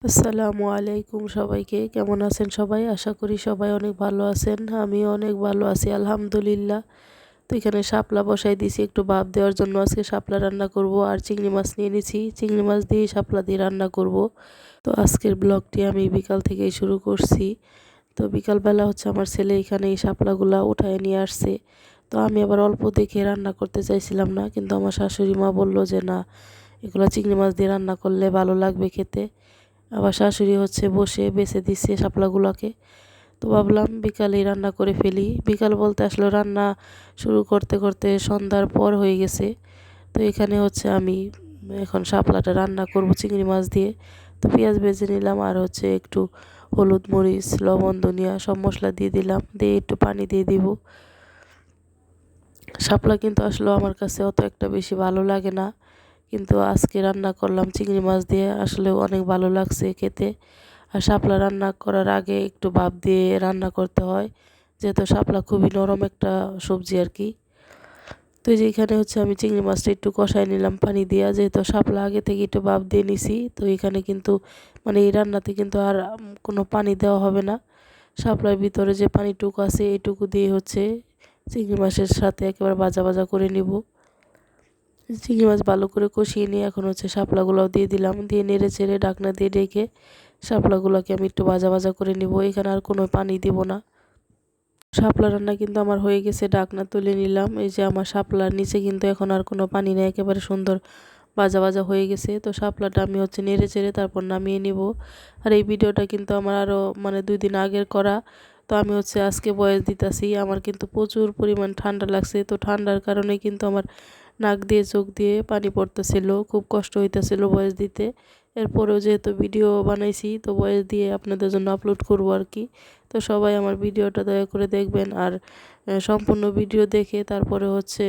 আসসালামু আলাইকুম সবাইকে। কেমন আছেন সবাই? আশা করি সবাই অনেক ভালো আছেন। আমিও অনেক ভালো আছি আলহামদুলিল্লাহ। তো এখানে শাপলা বসাই দিয়েছি একটু ভাপ দেওয়ার জন্য। আজকে শাপলা রান্না করব আর চিংড়ি মাছ নিয়ে নিয়েছি। চিংড়ি মাছ দিয়ে শাপলা দিয়ে রান্না করব। তো আজকের ব্লগটি আমি বিকাল থেকেই শুরু করছি। তো বিকালবেলা হচ্ছে আমার ছেলে এখানে এই শাপলাগুলা উঠায় নিয়ে আসছে। তো আমি আবার অল্প দেখে রান্না করতে চাইছিলাম না, কিন্তু আমার শাশুড়ি মা বলল যে না, এগুলো চিংড়ি মাছ দিয়ে রান্না করলে ভালো লাগবে খেতে। আবার শাশুড়ি হচ্ছে বসে বেছে দিচ্ছে শাপলাগুলোকে। তো ভাবলাম বিকালেই রান্না করে ফেলি। বিকাল বলতে আসলে রান্না শুরু করতে করতে সন্ধ্যার পর হয়ে গেছে। তো এখানে হচ্ছে আমি এখন শাপলাটা রান্না করব চিংড়ি মাছ দিয়ে। তো পেঁয়াজ ভেজে নিলাম আর হচ্ছে একটু হলুদ মরিচ লবণ ধনিয়া সব মশলা দিয়ে দিলাম, দিয়ে একটু পানি দিয়ে দিব। শাপলা কিন্তু আসলে আমার কাছে অত একটা বেশি ভালো লাগে না, কিন্তু আজকে রান্না করলাম চিংড়ি মাছ দিয়ে, আসলেও অনেক ভালো লাগছে খেতে। আর শাপলা রান্না করার আগে একটু ভাপ দিয়ে রান্না করতে হয়, যেহেতু শাপলা খুবই নরম একটা সবজি আর কি। তো এই যে এখানে হচ্ছে আমি চিংড়ি মাছটা একটু কষাই নিলাম পানি দিয়ে, যেহেতু শাপলা আগে থেকে একটু ভাপ দিয়ে নিছি। তো এখানে কিন্তু এই রান্নাতে কিন্তু আর কোনো পানি দেওয়া হবে না। শাপলার ভিতরে যে পানিটুকু আছে এইটুকু দিয়ে হচ্ছে চিংড়ি মাছের সাথে একেবারে ভাজা ভাজা করে নিব। চিংড়ি মাছ ভালো করে কষিয়ে নিয়ে এখন হচ্ছে শাপলাগুলোও দিয়ে দিলাম, দিয়ে নেড়ে চেড়ে ঢাকনা দিয়ে ঢেকে শাপলাগুলোকে আমি একটু ভাজা ভাজা করে নিব। এখানে আর কোনো পানি দিব না। শাপলা রান্না কিন্তু আমার হয়ে গেছে, ঢাকনা তুলে নিলাম। এই যে আমার শাপলার নিচে কিন্তু এখন আর কোনো পানি নেই, একেবারে সুন্দর ভাজা ভাজা হয়ে গেছে। তো শাপলাটা আমি হচ্ছে নেড়ে চেড়ে তারপর নামিয়ে নিব। আর এই ভিডিওটা কিন্তু আমার আরও 2 দিন আগের করা। তো আমি হচ্ছে আজকে ভয়েস দিতেছি। আমার কিন্তু প্রচুর পরিমাণ ঠান্ডা লাগছে। তো ঠান্ডার কারণে কিন্তু আমার নাক দিয়ে চোখ দিয়ে পানি পড়তেছিল, খুব কষ্ট হইতেছিল ভয়েস দিতে। এরপরেও যেহেতু ভিডিও বানাইছি, তো ভয়েস দিয়ে আপনাদের জন্য আপলোড করব আর কি। তো সবাই আমার ভিডিওটা দয়া করে দেখবেন, আর সম্পূর্ণ ভিডিও দেখে তারপরে হচ্ছে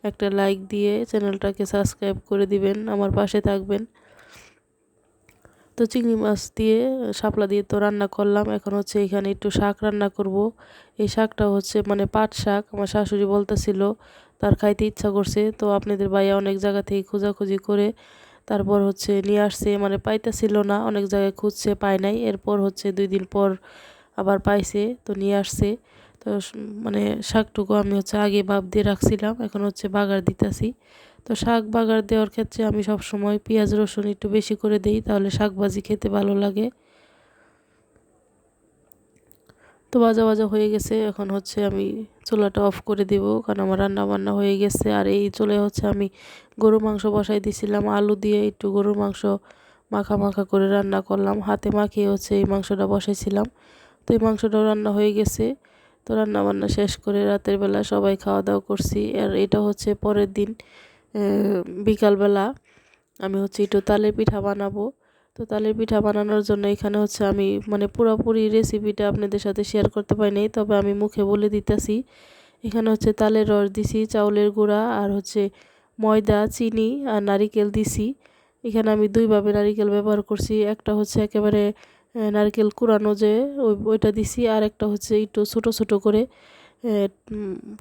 একটা লাইক দিয়ে চ্যানেলটাকে সাবস্ক্রাইব করে দিবেন, আমার পাশে থাকবেন। তো চিংড়ি মাছ দিয়ে শাপলা দিয়ে তো রান্না করলাম। এখন হচ্ছে এখানে একটু শাক রান্না করব। এই শাকটা হচ্ছে পাট শাক। আমার শাশুড়ি বলতেছিল তার খাইতে ইচ্ছা করছে। তো আপনাদের ভাইয়া অনেক জায়গা থেকে খোঁজাখুঁজি করে তারপর হচ্ছে নিয়ে আসছে, পাইতেছিল না, অনেক জায়গায় খুঁজছে পায় নাই। এরপর হচ্ছে 2 দিন পর আবার পাইছে, তো নিয়ে আসছে। তো শাকটুকু আমি হচ্ছে আগে ভাপ দিয়ে রাখছিলাম, এখন হচ্ছে বাগার দিতেছি। তো শাক বাগার দেওয়ার ক্ষেত্রে আমি সব সময় পেঁয়াজ রসুন একটু বেশি করে দিই, তাহলে শাক ভাজি খেতে ভালো লাগে। তো ভাজা ভাজা হয়ে গেছে, এখন হচ্ছে আমি চুলাটা অফ করে দিব, কারণ আমার রান্না বান্না হয়ে গেছে। আর এই চুলে হচ্ছে আমি গরুর মাংস বসাই দিয়েছিলাম, আলু দিয়ে একটু গরুর মাংস মাখা মাখা করে রান্না করলাম, হাতে মাখিয়ে হচ্ছে এই মাংসটা বসাইছিলাম। তো এই মাংসটাও রান্না হয়ে গেছে। তো রান্না বান্না শেষ করে রাতের বেলা সবাই খাওয়া দাওয়া করছি। আর এটা হচ্ছে পরের দিন বিকালবেলা আমি হচ্ছে একটু তালের পিঠা বানাবো। তো তালের পিঠা বানানোর জন্য এখানে হচ্ছে আমি পুরোপুরি রেসিপিটা আপনাদের সাথে শেয়ার করতে পারি নাই, তবে আমি মুখে বলে দিতেছি। এখানে হচ্ছে তালের রস দিছি, চাউলের গুঁড়া আর হচ্ছে ময়দা চিনি আর নারিকেল দিছি। এখানে আমি দুইভাবে নারিকেল ব্যবহার করছি, একটা হচ্ছে একেবারে নারকেল কুড়ানো যে ওইটা দিছি, আর একটা হচ্ছে একটু ছোট ছোট করে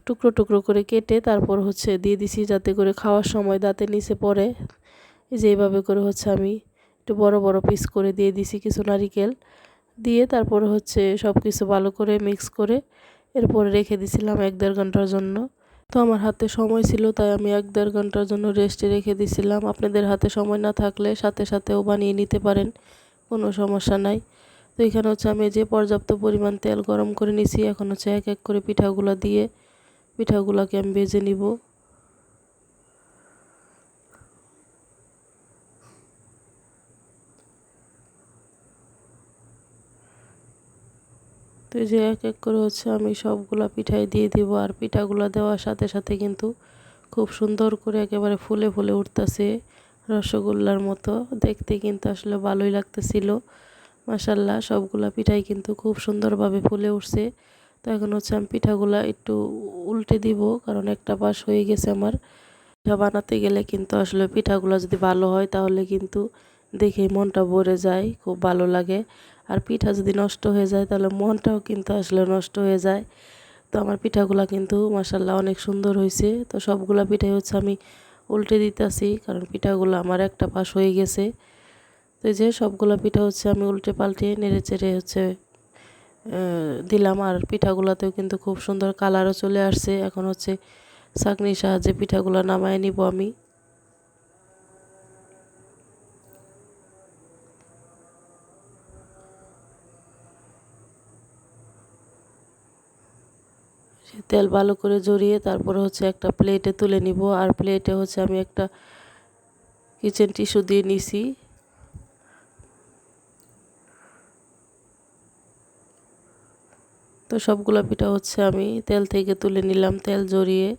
টুকরো টুকরো করে কেটে তারপর হচ্ছে দিয়ে দিছি, যাতে করে খাওয়ার সময় দাঁতের নিচে পড়ে। এই যে এইভাবে করে হচ্ছে আমি একটু বড় বড় পিস করে দিয়ে দিছি কিছু নারিকেল দিয়ে, তারপরে হচ্ছে সব কিছু ভালো করে মিক্স করে এরপরে রেখে দিছিলাম 1-1.5 ঘন্টার জন্য। তো আমার হাতে সময় ছিল তাই আমি 1-1.5 ঘন্টার জন্য রেস্টে রেখে দিছিলাম। আপনাদের হাতে সময় না থাকলে সাথে সাথেও বানিয়ে নিতে পারেন, কোনো সমস্যা নাই। তো এখানে হচ্ছে আমি যে পর্যাপ্ত পরিমাণ তেল গরম করে নিছি, এখন হচ্ছে এক এক করে পিঠাগুলো দিয়ে পিঠাগুলোকে আমি ভেজে নিব। তো এই যে এক এক করে হচ্ছে আমি সবগুলা পিঠাই দিয়ে দিব, আর পিঠাগুলো দেওয়ার সাথে সাথে কিন্তু খুব সুন্দর করে একেবারে ফুলে ফুলে উঠতেছে রসগোল্লার মতো দেখতে, কিন্তু আসলে ভালোই লাগতেছিল। মাশাল্লাহ সবগুলা পিঠাই কিন্তু খুব সুন্দরভাবে ফুলে উঠছে। তো এখন হচ্ছে আমি পিঠাগুলা একটু উল্টে দিব, কারণ একটা পাশ হয়ে গেছে আমার। পিঠা বানাতে গেলে কিন্তু আসলে পিঠাগুলো যদি ভালো হয় তাহলে কিন্তু দেখে মনটা ভরে যায়, খুব ভালো লাগে। আর পিঠা যদি নষ্ট হয়ে যায় তাহলে মনটাও কিন্তু আসলে নষ্ট হয়ে যায়। তো আমার পিঠাগুলা কিন্তু মাশাল্লাহ অনেক সুন্দর হয়েছে। তো সবগুলা পিঠাই হচ্ছে আমি উল্টে দিতেছি, কারণ পিঠাগুলো আমার একটা পাশ হয়ে গেছে। তো এই যে সবগুলা পিঠা হচ্ছে আমি উল্টে পাল্টে নেড়ে চেড়ে হচ্ছে দিলাম। আর পিঠাগুলোতেও কিন্তু খুব সুন্দর কালারও চলে আসছে। এখন হচ্ছে ছাঁকনির সাহায্যে পিঠাগুলো নামায় নিব আমি। তেল ভালো করে জড়িয়ে তারপরে হচ্ছে একটা প্লেটে তুলে নিব। আর প্লেটে হচ্ছে আমি একটা কিচেন টিস্যু দিয়ে নিছি। তো সবগুলা পিঠা হচ্ছে আমি তেল থেকে তুলে নিলাম তেল জড়িয়ে।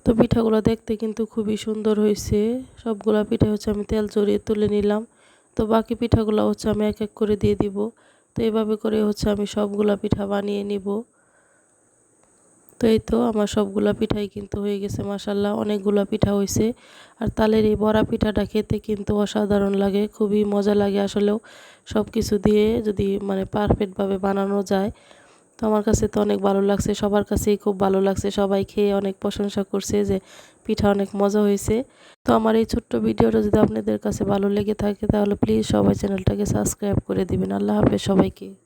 তো পিঠাগুলো দেখতে কিন্তু খুবই সুন্দর হয়েছে। সবগুলা পিঠা হচ্ছে আমি তেল জড়িয়ে তুলে নিলাম। তো বাকি পিঠাগুলো হচ্ছে আমি এক এক করে দিয়ে দিব। তো এভাবে করে হচ্ছে আমি সবগুলা পিঠা বানিয়ে নিব। তো এই তো আমার সবগুলা পিঠাই কিন্তু হয়ে গেছে মাশাআল্লাহ, অনেকগুলা পিঠা হয়েছে। আর তালের এই বড়া পিঠাটা খেতে কিন্তু অসাধারণ লাগে, খুবই মজা লাগে আসলেও সব কিছু দিয়ে যদি মানে পারফেক্টভাবে বানানো যায়। তো আমার কাছে তো অনেক ভালো লাগছে, সবার কাছেই খুব ভালো লাগছে, সবাই খেয়ে অনেক প্রশংসা করছে যে পিঠা অনেক মজা হয়েছে। তো আমার এই ছোট্ট ভিডিওটা যদি আপনাদের কাছে ভালো লেগে থাকে তাহলে প্লিজ সবাই চ্যানেলটাকে সাবস্ক্রাইব করে দিবেন। আল্লাহ হাফেজ সবাইকে।